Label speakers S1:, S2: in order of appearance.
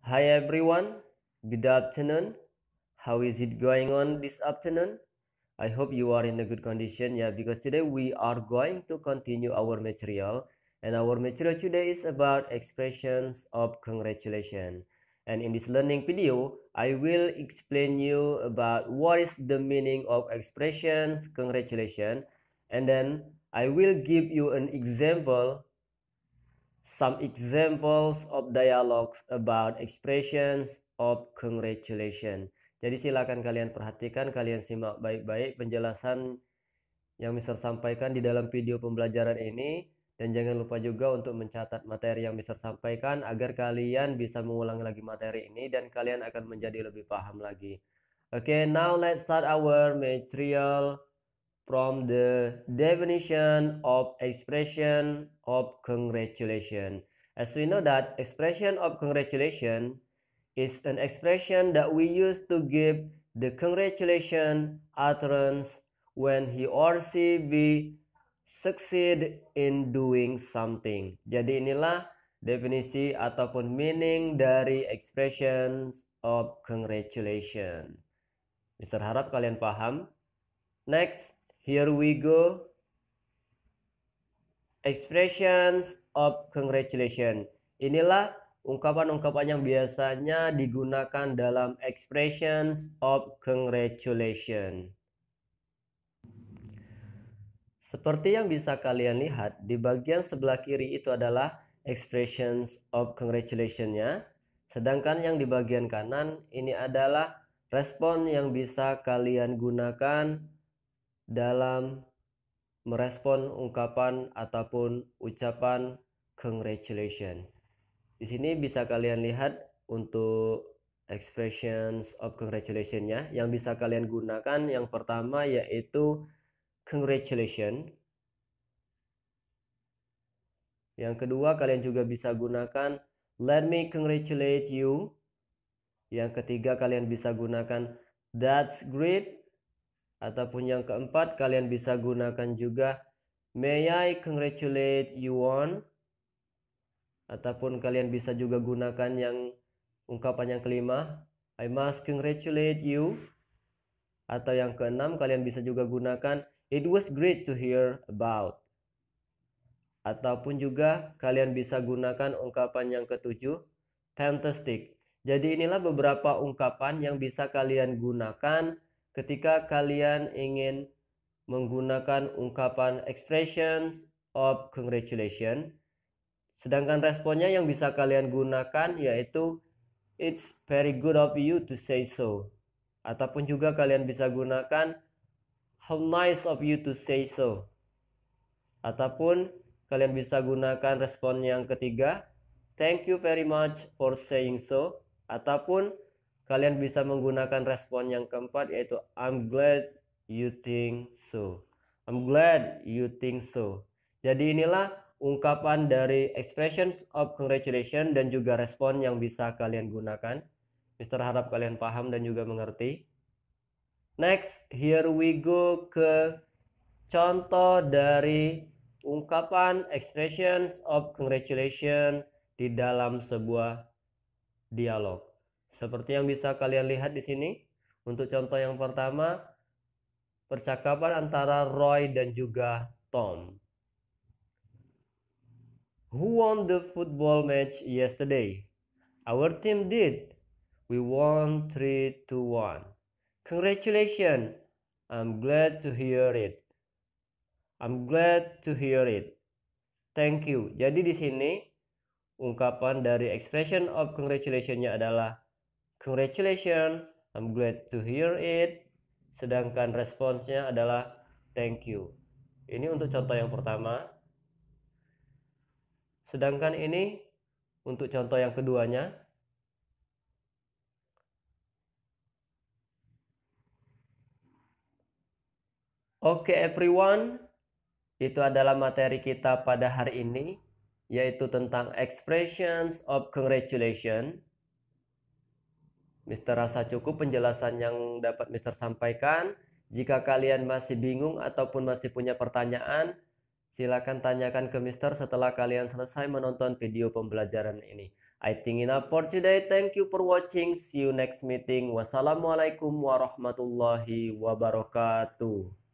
S1: Hi everyone, good afternoon. How is it going on this afternoon? I hope you are in a good condition, yeah, because today we are going to continue our material, and our material today is about expressions of congratulation. And in this learning video, I will explain you about what is the meaning of expressions congratulation, and then I will give you an example, some examples of dialogues about expressions of congratulation. Jadi silakan kalian perhatikan, kalian simak baik-baik penjelasan yang Mister sampaikan di dalam video pembelajaran ini, dan jangan lupa juga untuk mencatat materi yang Mister sampaikan agar kalian bisa mengulang lagi materi ini dan kalian akan menjadi lebih paham lagi. Okay, now let's start our material from the definition of expression of congratulation. As we know that expression of congratulation is an expression that we use to give the congratulation utterance when he or she be succeed in doing something. Jadi inilah definisi ataupun meaning dari expressions of congratulation. Mister harap kalian paham. Next, here we go. Expressions of congratulation. Inilah ungkapan-ungkapan yang biasanya digunakan dalam expressions of congratulation. Seperti yang bisa kalian lihat, di bagian sebelah kiri itu adalah expressions of congratulation-nya. Sedangkan yang di bagian kanan ini adalah respon yang bisa kalian gunakan dalam merespon ungkapan ataupun ucapan congratulation. Di sini bisa kalian lihat untuk expressions of congratulation-nya yang bisa kalian gunakan. Yang pertama yaitu congratulations. Yang kedua kalian juga bisa gunakan let me congratulate you. Yang ketiga kalian bisa gunakan that's great. Ataupun yang keempat kalian bisa gunakan juga may I congratulate you on. Ataupun kalian bisa juga gunakan yang ungkapan yang kelima, I must congratulate you. Atau yang keenam kalian bisa juga gunakan it was great to hear about. Ataupun juga kalian bisa gunakan ungkapan yang ketujuh, fantastic. Jadi inilah beberapa ungkapan yang bisa kalian gunakan ketika kalian ingin menggunakan ungkapan expressions of congratulation. Sedangkan responnya yang bisa kalian gunakan yaitu it's very good of you to say so. Ataupun juga kalian bisa gunakan how nice of you to say so. Ataupun kalian bisa gunakan respon yang ketiga, thank you very much for saying so. Ataupun kalian bisa menggunakan respon yang keempat yaitu I'm glad you think so. I'm glad you think so. Jadi inilah ungkapan dari expressions of congratulation dan juga respon yang bisa kalian gunakan. Mister harap kalian paham dan juga mengerti. Next, here we go ke contoh dari ungkapan expressions of congratulation di dalam sebuah dialog. Seperti yang bisa kalian lihat di sini, untuk contoh yang pertama, percakapan antara Roy dan juga Tom. Who won the football match yesterday? Our team did. We won 3-1. Congratulations. I'm glad to hear it. I'm glad to hear it. Thank you. Jadi di sini ungkapan dari expression of congratulation-nya adalah congratulations, I'm glad to hear it. Sedangkan responsnya adalah thank you. Ini untuk contoh yang pertama. Sedangkan ini untuk contoh yang keduanya. Oke everyone, itu adalah materi kita pada hari ini, yaitu tentang expressions of congratulation. Mister rasa cukup penjelasan yang dapat Mister sampaikan. Jika kalian masih bingung ataupun masih punya pertanyaan, silakan tanyakan ke Mister setelah kalian selesai menonton video pembelajaran ini. I think enough for today. Thank you for watching. See you next meeting. Wassalamualaikum warahmatullahi wabarakatuh.